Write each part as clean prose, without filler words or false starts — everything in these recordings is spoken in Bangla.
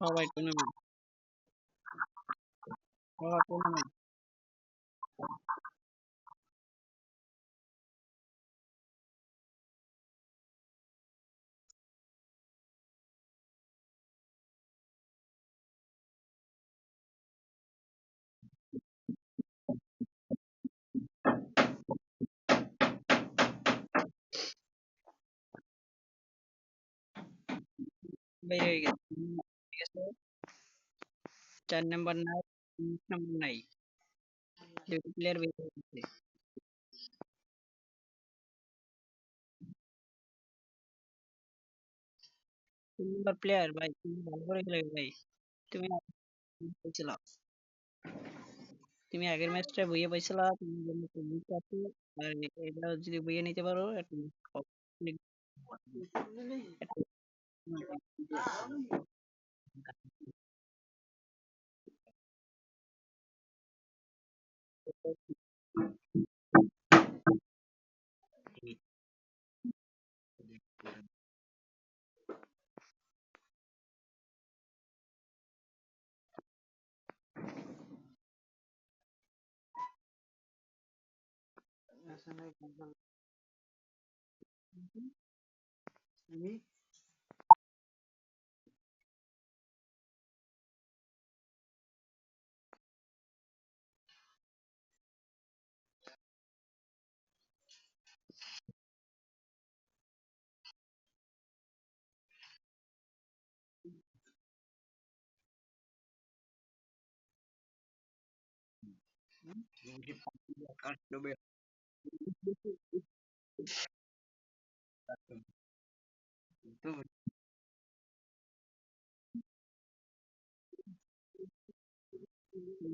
সবাই টুর্নামেন্ট, সবাই টুর্নামেন্ট। বের হয়ে গেছে, ঠিক আছে। 4 নাম্বার নাই, 5 নাম্বার নাই, দুটো প্লেয়ার বের হয়ে গেছে। 3 নাম্বার প্লেয়ার ভাই, তুমি ভালো করে খেলে ভাই। তুমি পাইছিলা, তুমি আগের ম্যাচটা বইয়ে পাইছিলা, তুমি জন্য তুমি আছে। আর এটা যদি বইয়ে নিতে পারো একটা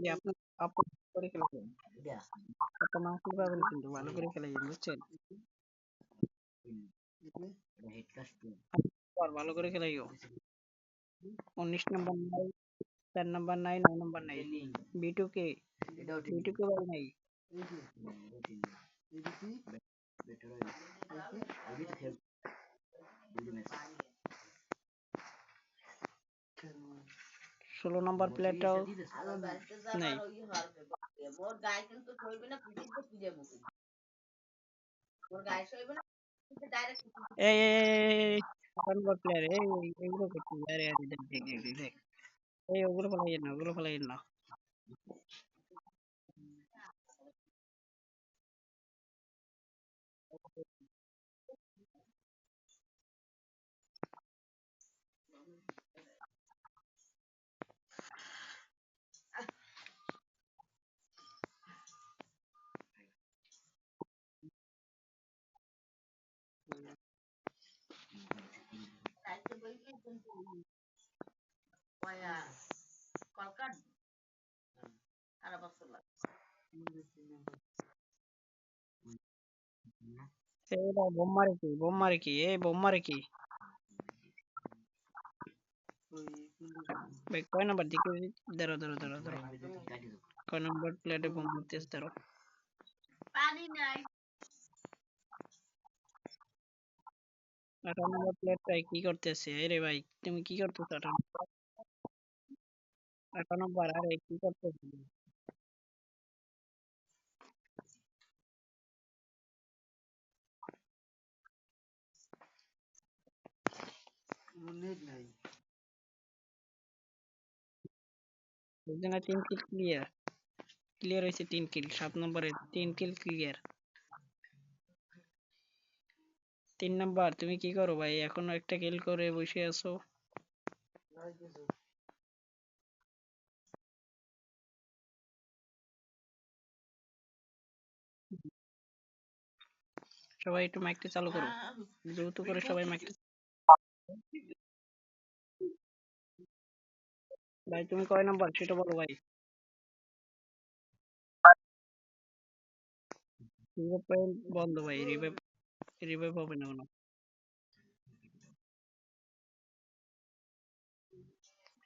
যে আপনার আপন করে খেলেছেন, একটা মাসুল পাবেন কিন্তু ভালো করে খেলেছেন, বুঝছেন। আর ভালো করে খেলাইও। 19 নাম্বার নাই, 4 নাম্বার নাই, 9 নাম্বার নাই, বিটুকে বিটুকে বল নাই। ষোলো নাম্বার প্লেয়ারটাও নাই। এই 8 নাম্বার প্লেয়ার, এইগুলো করছি, আরে আরে দেখ দেখ দেখ দেখ দেখ। এই ওগুলো ফেলাই না, ওগুলো ফেলাই না। এইটা বোম মারে কি, বোম মারে কি, বোম মারে কি। ভাই কয় নাম্বার দিকে, দাঁড়াও দাঁড়াও দাঁড়াও দাঁড়াও, কয় নাম্বার প্লেয়ারে বোম মারতেছে, দাঁড়াও। 18 নাম্বার প্লেয়ারটাই কি করতেছে, রে ভাই তুমি কি করতেছো? 18 নাম্বার, আরে কি করতেছো? বুঝলে 3 কিল ক্লিয়ার, ক্লিয়ার হয়েছে 3 কিল, 7 নম্বরে 3 কিল ক্লিয়ার। 3 নাম্বার তুমি কি করো ভাই, এখনো একটা কিল করে বসে আছো। সবাই একটু মাইকটা চালু করো, দ্রুত করে সবাই মাইকটা। ভাই তুমি কয় নাম্বার সেটা বলো ভাই। রিভাইভ পয়েন্ট বন্ধ ভাই, রিভাইভ রিভাইভ হবে না কোনো।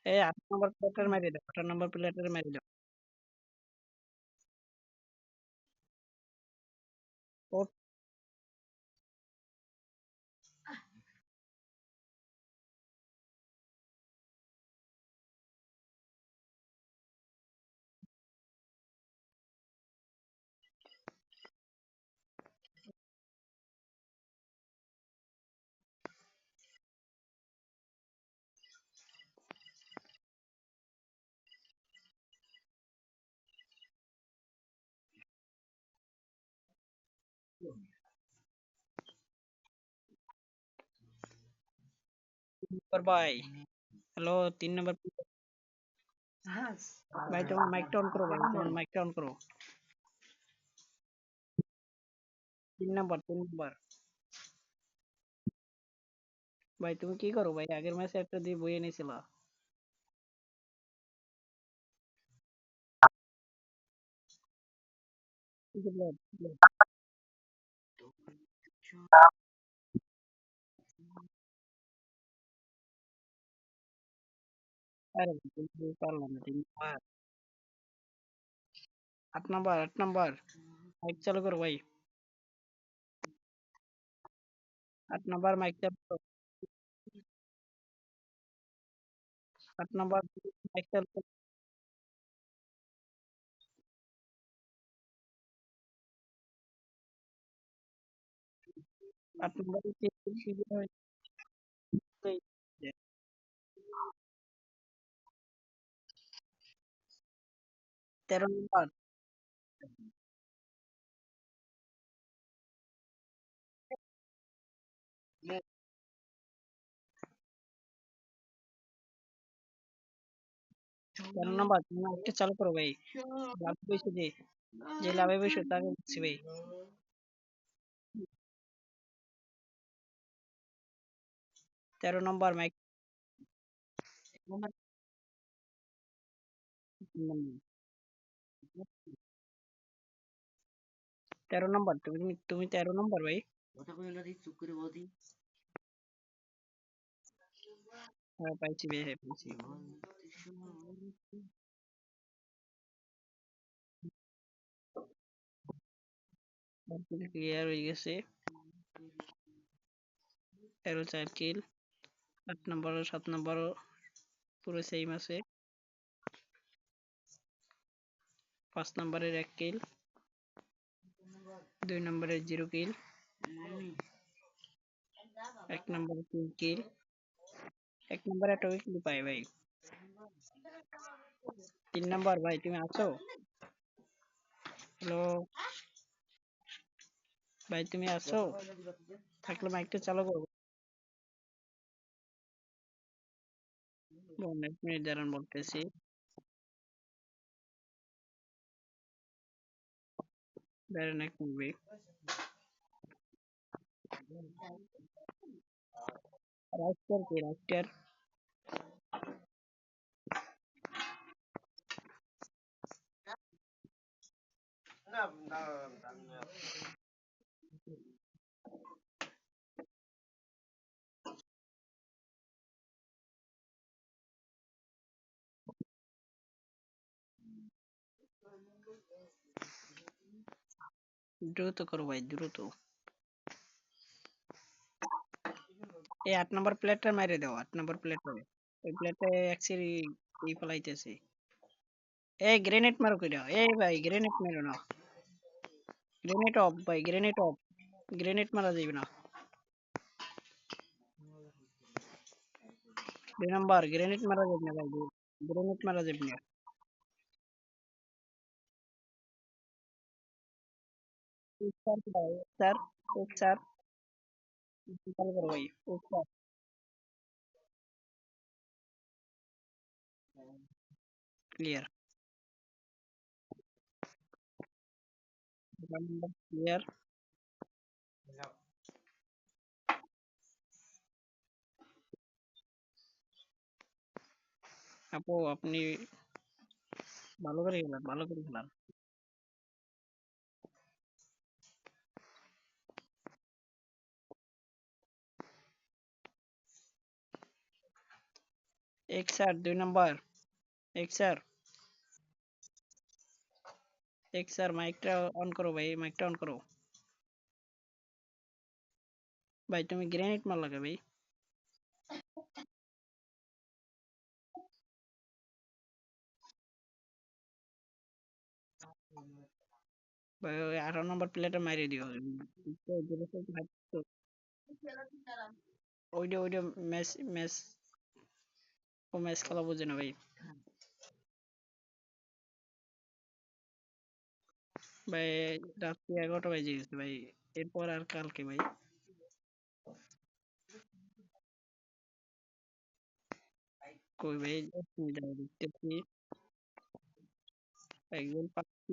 এই 8 নাম্বার প্লেয়ারটার মেরে দাও, 18 নাম্বার প্লেয়ারটার মেরে দাও। ও নম্বর ভাই। হ্যালো, 3 নম্বর। ভাই তোমার মাইকটা অন করো ভাই, তোমার মাইকটা অন করো। 3 নম্বর, 3 নম্বর। ভাই তুমি কি করো ভাই? আগের ম্যাচে একটা দিয়ে বইয়ে নিয়েছিল। আরে ভাই, তুমি পারলাম না, 3 নম্বর। 8 নম্বর, 8 নম্বর। মাইক চালু করো ভাই। 8 নম্বর, মাইক চালু করো। 8 নম্বর, মাইক চালু করো। 8 নম্বর, 13 নম্বর। 13 নম্বর, তুমি মাইকটা চালু করো ভাই। লাভ বেশি যে, যে লাভে বেশি তাকে দিচ্ছি ভাই। 13 নম্বর, মাইক। 13 নম্বর, তুমি তুমি 13 নম্বর ভাই। হ্যাঁ পাইছি ভাই, হ্যাঁ পাইছি। ক্লিয়ার হয়ে গেছে। এরো 4 কিল। 8 নম্বর, 7 নম্বর পুরো সেম আছে। 5 নম্বরের 1 কিল। 2 নম্বরের 0 কিল। 1 নম্বরের 3 কিল। 1 নম্বরে একটা উইকলি পাই ভাই। 3 নম্বর, ভাই তুমি আছো? হ্যালো ভাই, তুমি আছো? থাকলে মাইকটা চালু করবো। 1 মিনিট দাঁড়ান বলতেছি। দাঁড়ান 1 মিনিট। রাইস্টার কি রাইস্টার? দ্রুত করো ভাই, দ্রুত। এই 8 নম্বর প্লেটটা মাইরে দাও, 8 নম্বর প্লেটটা। ওই প্লেটটা অ্যাকচুয়ালি এই ফলাইতেছে। এই গ্রেনেড মারো কইরা, এই ভাই গ্রেনেড মেরো না। গ্রেনেড অফ ভাই, গ্রেনেড অফ। গ্রেনেড মারা যাবে না। 2 নম্বর, গ্রেনেড মারা যাবে না ভাই। গ্রেনেড মারা যাবে না। স্যার ভাই, স্যার, স্যার, চালু করো ভাই। Sir, clear. ক্লিয়ার। আপু আপনি ভালো করে খেলান, ভালো করে খেলান। এক স্যার, 2 নম্বর। এক স্যার, এক স্যার, মাইকটা অন করো ভাই, মাইকটা অন করো। ভাই তুমি গ্রেনেড মার লাগে ভাই। ভাই ওই 18 নম্বর প্লেটে মাইরে দিও। ওইটা ওইটা ম্যাচ ম্যাচ ও ম্যাচ খেলা বোঝে না ভাই। ভাই রাত্রি 11টা বাজে গেছে ভাই। এরপর আর কালকে ভাই। কই ভাই অসুবিধা দেখতেছি একজন পাচ্ছি।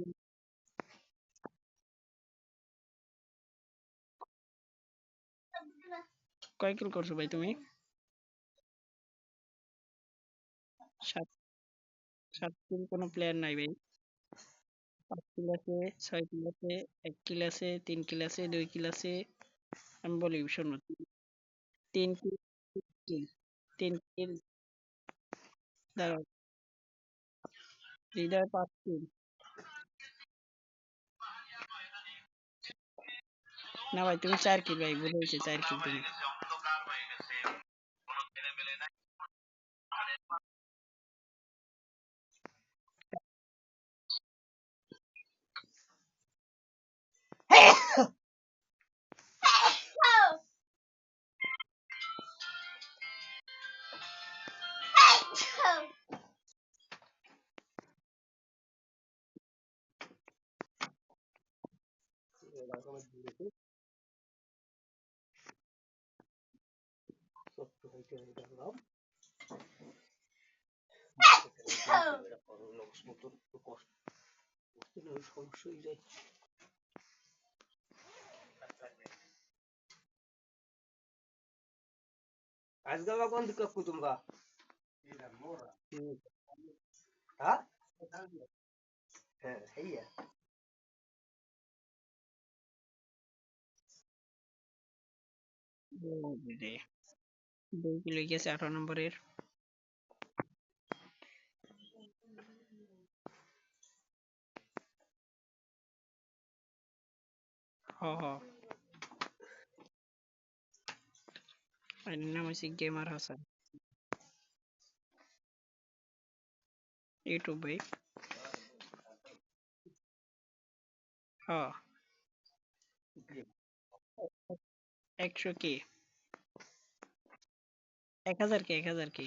কয় কিল করছো ভাই তুমি? সাত সাত কিল কোনো প্লেয়ার নাই ভাই। 5 কিল আছে, 6 কিল আছে, 1 কিল আছে, 3 কিল আছে, 2 কিল আছে। আমি বলি শোনো, 3 কিল, 3 কিল। দাঁড়াও, হৃদয় 5 কিল। না ভাই তুমি 4 কিল ভাই, ভুল হয়েছে, 4 কিল তুমি। आजगावला कोण दिक्कत कुटुंबा हा هي রে, 2 কিল গেছে 18 নম্বরের। হ হ, এর নাম হচ্ছে গেমার হাসান। ইউটিউব ভাই। হ, 100 কে, 1000 কে, 1000 কে।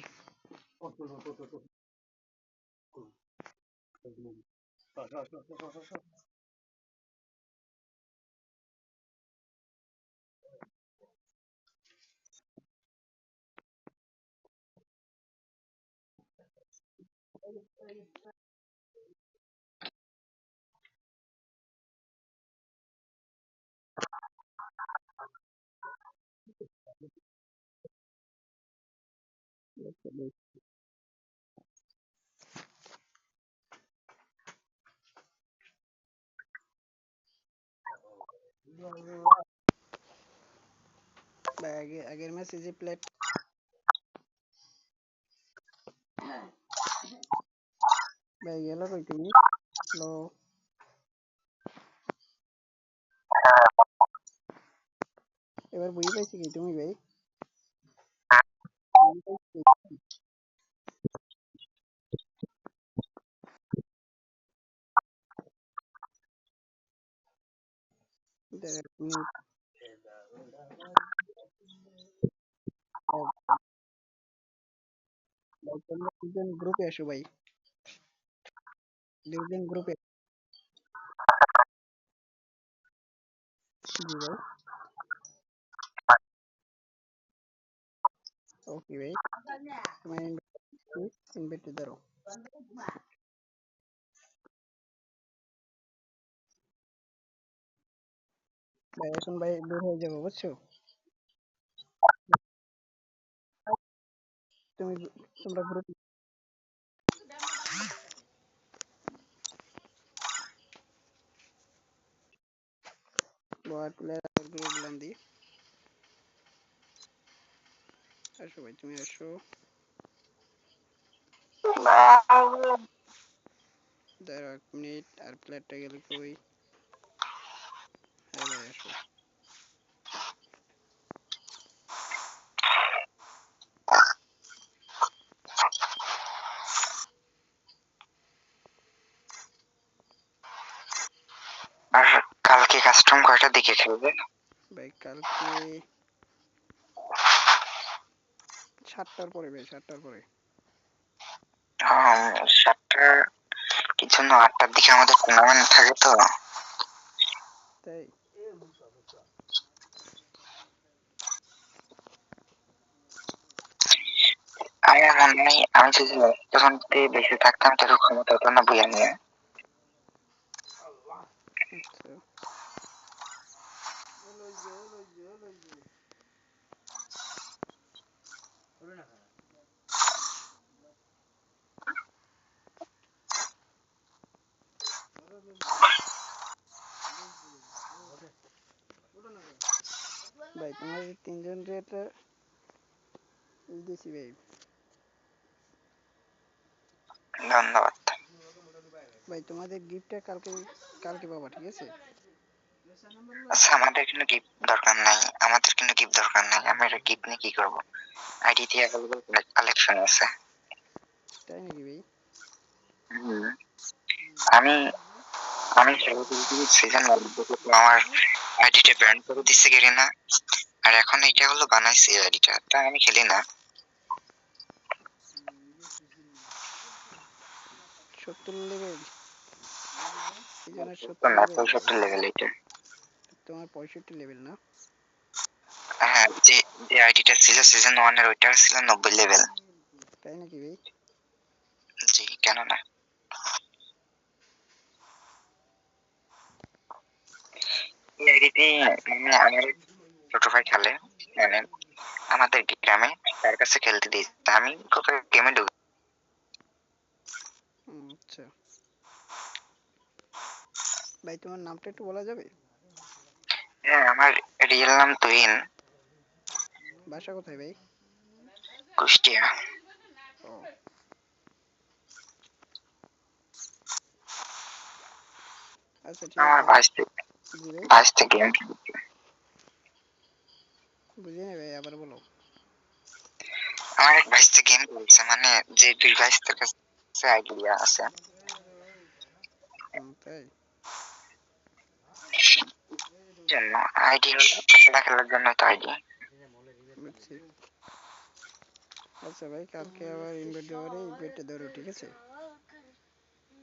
ভাই আগের ম্যাচে যে প্লেট। ভাই গেল কই তুমি? হ্যালো, এবার বুঝে পাইছি কি তুমি ভাই? তুমি তোমরা দুজন গ্রুপে আসো ভাই, দুজন গ্রুপে। জি ভাই, ওকে ভাই। তোমার ইনভাইট ধরো ভাই, এখন ভাই বের হয়ে যাবো বুঝছো? তুমি, তোমরা গ্রুপে বয়ার প্লেয়ার গ্রুপ বললাম দি। আসো ভাই, তুমি আসো। দাঁড়াও 1 মিনিট, আর প্লেয়ারটা গেল কই? হ্যাঁ ভাই আসো। আর কালকে কাস্টম কয়টার দিকে খেলবে? ভাই কালকে 7টার পরে ভাই, 7টার পরে। 7টার কি জন্য? 8টার দিকে আমাদের টুর্নামেন্ট থাকে তো। তাই আমার মনে হয় আমি যদি যখন বেঁচে থাকতাম তার ক্ষমতা হতো না বইয়া নিয়ে। আচ্ছা ভাই তোমাদের তিনজন রেটে দিছি ভাই। ধন্যবাদ। ভাই তোমাদের গিফটটা কালকে কালকে পাবা, ঠিক আছে? আচ্ছা, আমাদের কিন্তু গিফট দরকার নাই, আমাদের কিন্তু গিফট দরকার নাই। আমরা গিফট নিয়ে কি করবো? আইডি তে অ্যাভেলেবল কালেকশন আছে। তাই নাকি ভাই? হুম, আমি আমি সিজন আমার আইডিটা ব্যান করে দিচ্ছে গেরিনা, আর এখন এটা হলো বানাইছে আইডিটা, তা আমি খেলি না। 70 লেভেল, সিজনের 70 না, লেভেল। 65 লেভেল এটা। তোমার 65 লেভেল না? হ্যাঁ, যে যে আইডিটা ছিল সিজন 1 এর ওইটা ছিল 90 লেভেল। তাই নাকি ভাই? জি, কেন না? এই আইডিতে মানে আমার ছোট ভাই খেলে, মানে আমাদের গ্রামে, তার কাছে খেলতে দিই, তা আমি গেমে ঢুকি। আচ্ছা ভাই, তোমার নামটা একটু বলা যাবে? হ্যাঁ, আমার রিয়েল নাম তুহিন, বাসা কোথায় ভাই? কুষ্টিয়া। ও আচ্ছা ঠিক আছে আমার ভাই। জি ভাই, ভাইস্তে গেম খেলতে। বুঝিনি ভাই, আবার বলো। আমার এক ভাইস্তে গেম খেলছে, মানে যে দুই ভাইস্তের কাছে আইডিয়া আছে। তাই জন্য আইডি হলো খেলা খেলার জন্য তো আইডি। বুঝছি। আচ্ছা ভাই, কালকে আবার ইনভাইট দেওয়ারে ইনভাইটটা ধরো, ঠিক আছে?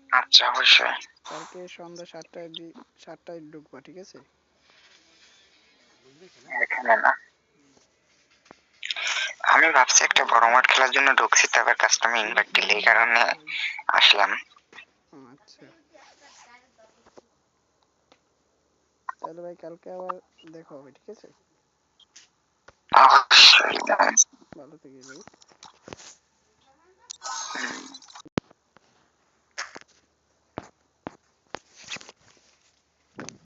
আচ্ছা, অবশ্যই। কালকে সন্ধ্যা 7টায় ঢুকবা, ঠিক আছে? এখানে না, আমি ভাবছি একটা বড় মাঠ খেলার জন্য ঢুকছি, তবে কাস্টমার ইনভাইট দিলে এই কারণে আসলাম। আচ্ছা তাহলে ভাই কালকে আবার দেখা হবে, ঠিক আছে? অবশ্যই। ভালো থেকো ভাই।